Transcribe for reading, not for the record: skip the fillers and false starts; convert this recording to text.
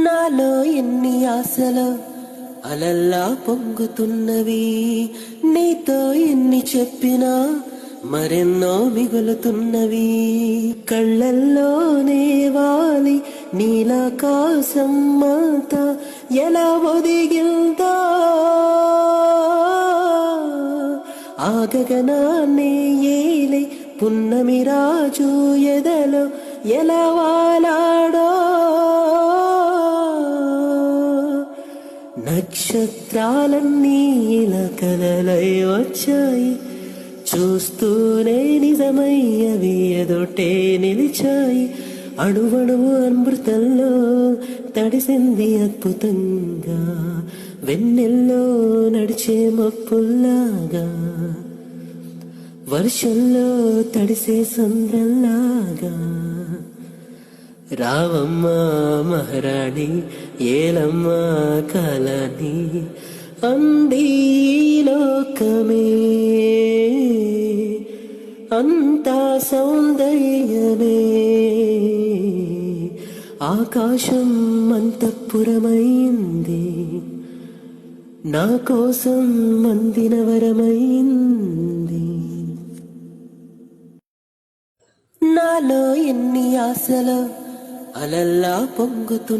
నాలో ఎన్ని ఆశలు అలల్లా పొంగుతున్నవి, నీతో ఎన్ని చెప్పినా మరెన్నో మిగులుతున్నవి. కళ్ళల్లోనే వాలి నీలాకాశం అంతా ఎలా ఒదిగిందో, ఆ గగనాన్నే ఏలే పున్నమి రాజు ఎదలో ఎలా వాలాడో. నక్షత్రాలన్నీ ఇలా కలలై వచ్చాయి, చూస్తూనే నిజమయ్యవి ఎదుటే నిలిచాయి. అణువణువు అమృతంలో తడిసింది అద్భుతంగా, వెన్నెల్లో నడిచే మప్పుల్లాగా, వర్షంలో తడిసే సంద్రంలాగా. రావమ్మ మహారాణి ఏలమ్మ కాలాని, అంది లోకమే అంతా సౌందర్యమే. ఆకాశం అంతఃపురమైంది, నా కోసం అందిన వరమైంది. నాలో ఎన్ని ఆశలు అలల్లా పొంగుతున్న